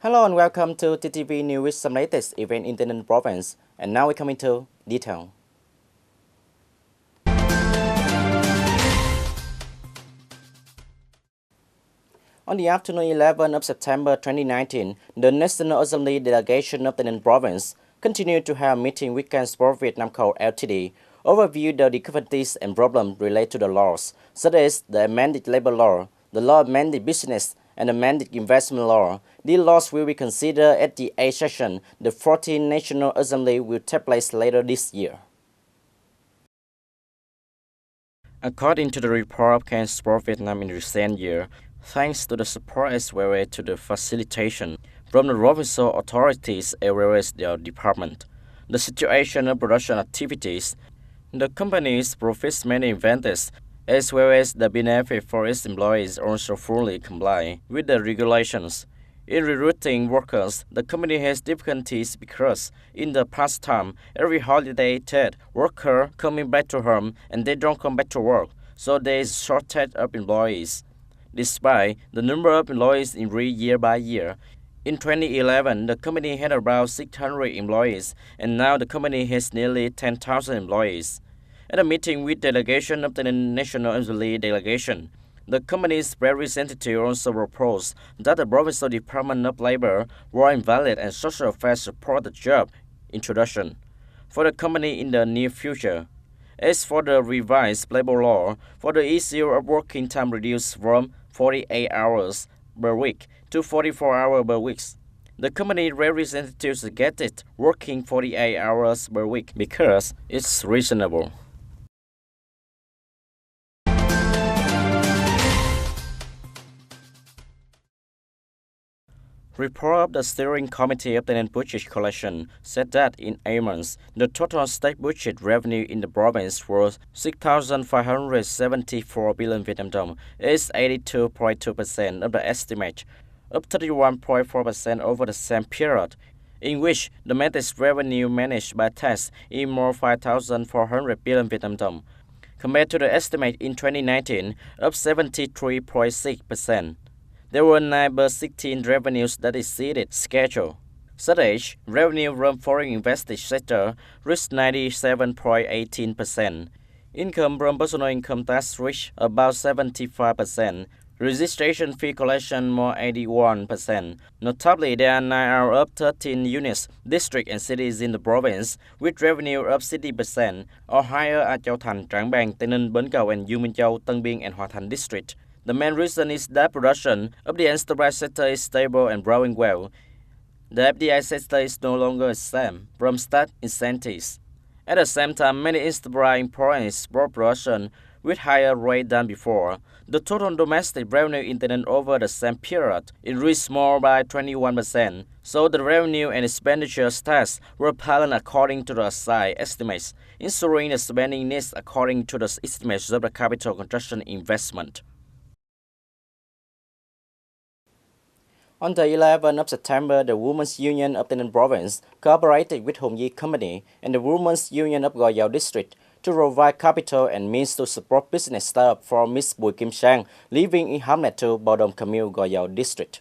Hello and welcome to TTVNews with some latest event in the Ninh province. And now we come into detail. On the afternoon 11 of September 2019, the National Assembly delegation of the Ninh province continued to have a meeting with Sport Vietnam Co. Ltd. Overview the difficulties and problems related to the laws, such as the amended labor law, the law amended business, and amended investment law. These laws will be considered at the 8th session. The 14th National Assembly will take place later this year. According to the report of Sport Vietnam in recent years, thanks to the support as well as to the facilitation from the provincial authorities as well as their department, the situation of production activities, the companies profits many advantages, as well as the benefit for its employees also fully comply with the regulations. In recruiting workers, the company has difficulties because in the past time, every holiday Tet, workers coming back to home and they don't come back to work, so there is shortage of employees. Despite the number of employees increased year by year, in 2011, the company had about 600 employees, and now the company has nearly 10,000 employees. At a meeting with delegation of the National Assembly delegation, the company's representative also proposed that the Provincial Department of Labor, War Invalid and Social Affairs support the job introduction for the company in the near future. As for the revised labor law, for the issue of working time reduced from 48 hours per week to 44 hours per week, the company representatives suggested working 48 hours per week because it's reasonable. Report of the steering committee of the Ninh Budget Coalition said that in 8 months, the total state budget revenue in the province was 6,574 billion Vietnam dong, is 82.2% of the estimate, up 31.4% over the same period, in which domestic revenue managed by tax is more 5,400 billion Vietnam dong, compared to the estimate in 2019 of 73.6%. There were 9 but 16 revenues that exceeded schedule. Such as revenue from foreign invested sector reached 97.18%. Income from personal income tax reached about 75%. Registration fee collection more 81%. Notably, there are 9 out of 13 units, districts and cities in the province with revenue of 60% or higher at Châu Thành, Trảng Bàng, Tây Ninh, Bến Cầu and U Minh Châu, Tân Biên and Hòa Thành district. The main reason is that production of the enterprise sector is stable and growing well. The FDI sector is no longer exempt from state incentives. At the same time, many enterprise import export production with higher rate than before. The total domestic revenue in Thailand over the same period increased more by 21%, so the revenue and expenditure stats were balanced according to the assigned estimates, ensuring the spending needs according to the estimates of the capital construction investment. On the 11th of September, the Women's Union of the Ninh province cooperated with Hồng Duy Company and the Women's Union of Gò Dầu District to provide capital and means to support business startup for Ms. Bùi Kim Sang living in Hamlet 2, Bảo Đồng Commune, Gò Dầu District.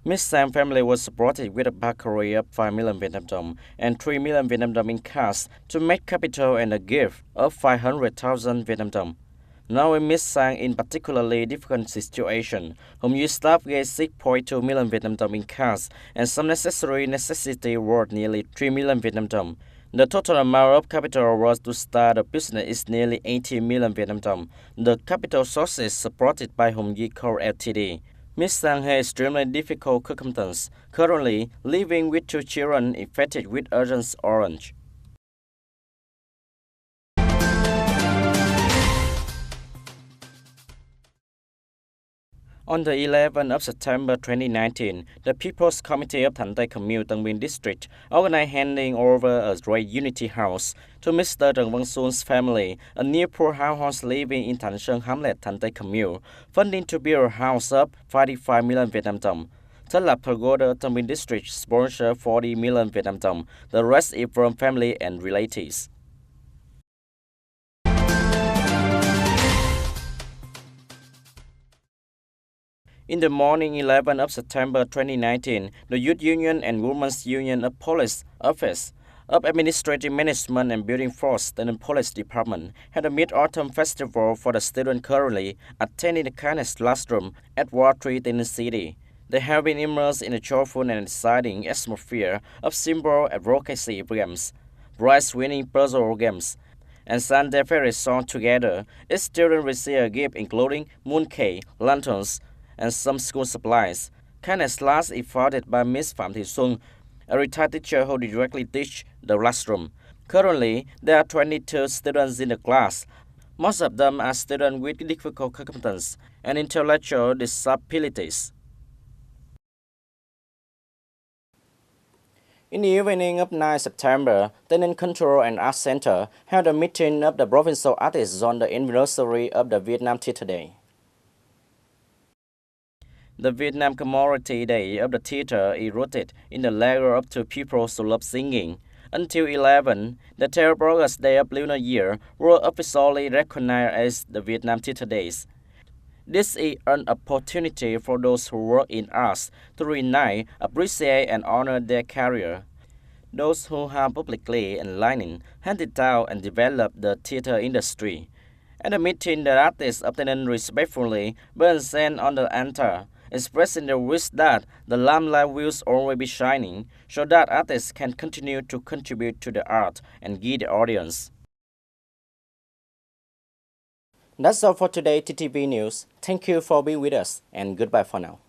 Ms. Sam's family was supported with a backstory of 5 million Vietnam dong and 3 million Vietnam dong in cash to make capital and a gift of 500,000 Vietnam dong. Now in Ms. Sang in particularly difficult situation, Hồng Duy staff gave 6.2 million Vietnam dong in cash and some necessity worth nearly 3 million Vietnam dong. The total amount of capital was to start a business is nearly 80 million Vietnam dong. The capital sources supported by Hồng Duy Co. Ltd. Ms. Sang has extremely difficult circumstances, currently living with 2 children infected with Agent Orange. On the 11th of September 2019, the People's Committee of Thanh Tây Commune, Tân Biên District organized handing over a Great Unity House to Mr. Trần Văn Xuan's family, a near poor household living in Thanh Sơn Hamlet, Thanh Tây Commune, funding to build a house of 45 million Vietnam dong. Tân Lập Pagoda, Tân Biên District sponsored 40 million Vietnam dong. The rest is from family and relatives. In the morning 11 of September 2019, the Youth Union and Women's Union of Police Office of Administrative Management and Building Force in the Police Department had a Mid-Autumn Festival for the students currently attending the kindness classroom at Ward 3 in the city. They have been immersed in a joyful and exciting atmosphere of symbol advocacy games, prize-winning puzzle games, and sang their favorite song together. Each student received a gift including mooncake, lanterns, and some school supplies. Kindness class is founded by Miss Phạm Thị Xuân, a retired teacher who directly teaches the classroom. Currently, there are 22 students in the class. Most of them are students with difficult competence and intellectual disabilities. In the evening of 9 September, the TayNinhTV Cultural and Arts Center held a meeting of the provincial artists on the anniversary of the Vietnam Theatre Day. The Vietnam Commemorative Day of the Theatre is rooted in the legacy of two people who love singing. Until 11, the Theatre Day of Lunar Year were officially recognized as the Vietnam Theatre Days. This is an opportunity for those who work in arts to reunite, appreciate, and honor their career. Those who have publicly enlightened, handed down, and developed the theater industry. At the meeting, the artists obtained respectfully but sent on the altar, expressing their wish that the lamplight will always be shining, so that artists can continue to contribute to the art and give the audience. That's all for today, TTV News. Thank you for being with us, and goodbye for now.